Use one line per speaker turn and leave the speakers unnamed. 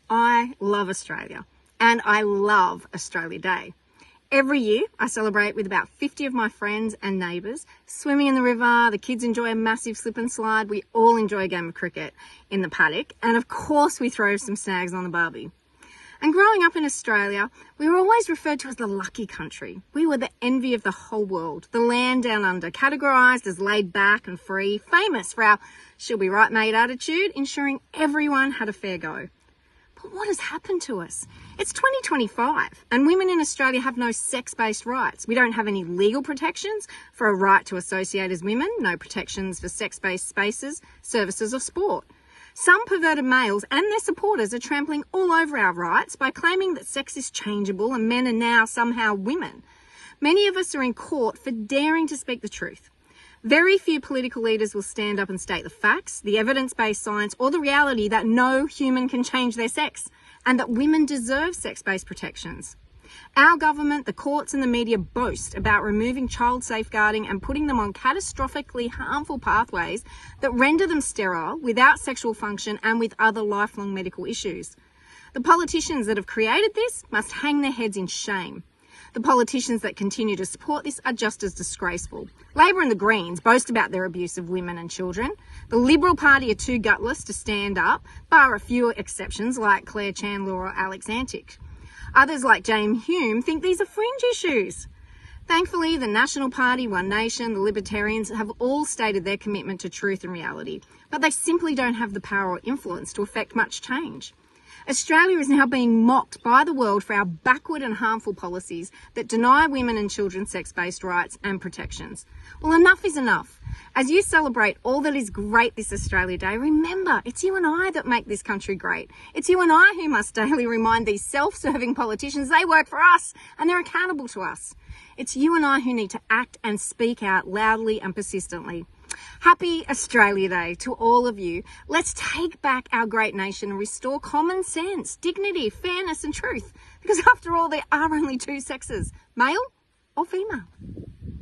I love Australia and I love Australia Day. Every year I celebrate with about 50 of my friends and neighbours, swimming in the river, the kids enjoy a massive slip and slide, we all enjoy a game of cricket in the paddock, and of course we throw some snags on the barbie. And growing up in Australia, we were always referred to as the lucky country. We were the envy of the whole world, the land down under, categorised as laid back and free, famous for our she'll be right mate attitude, ensuring everyone had a fair go. But what has happened to us? It's 2025 and women in Australia have no sex-based rights. We don't have any legal protections for a right to associate as women, no protections for sex-based spaces, services or sport. Some perverted males and their supporters are trampling all over our rights by claiming that sex is changeable and men are now somehow women. Many of us are in court for daring to speak the truth. Very few political leaders will stand up and state the facts, the evidence-based science, or the reality that no human can change their sex and that women deserve sex-based protections. Our government, the courts and the media boast about removing child safeguarding and putting them on catastrophically harmful pathways that render them sterile, without sexual function and with other lifelong medical issues. The politicians that have created this must hang their heads in shame. The politicians that continue to support this are just as disgraceful. Labor and the Greens boast about their abuse of women and children. The Liberal Party are too gutless to stand up, bar a few exceptions like Claire Chandler or Alex Antic. Others like Jane Hume think these are fringe issues. Thankfully, the National Party, One Nation, the Libertarians have all stated their commitment to truth and reality, but they simply don't have the power or influence to effect much change. Australia is now being mocked by the world for our backward and harmful policies that deny women and children sex-based rights and protections. Well, enough is enough. As you celebrate all that is great this Australia Day, remember, it's you and I that make this country great. It's you and I who must daily remind these self-serving politicians they work for us and they're accountable to us. It's you and I who need to act and speak out loudly and persistently. Happy Australia Day to all of you. Let's take back our great nation and restore common sense, dignity, fairness and truth. Because after all, there are only two sexes, male or female.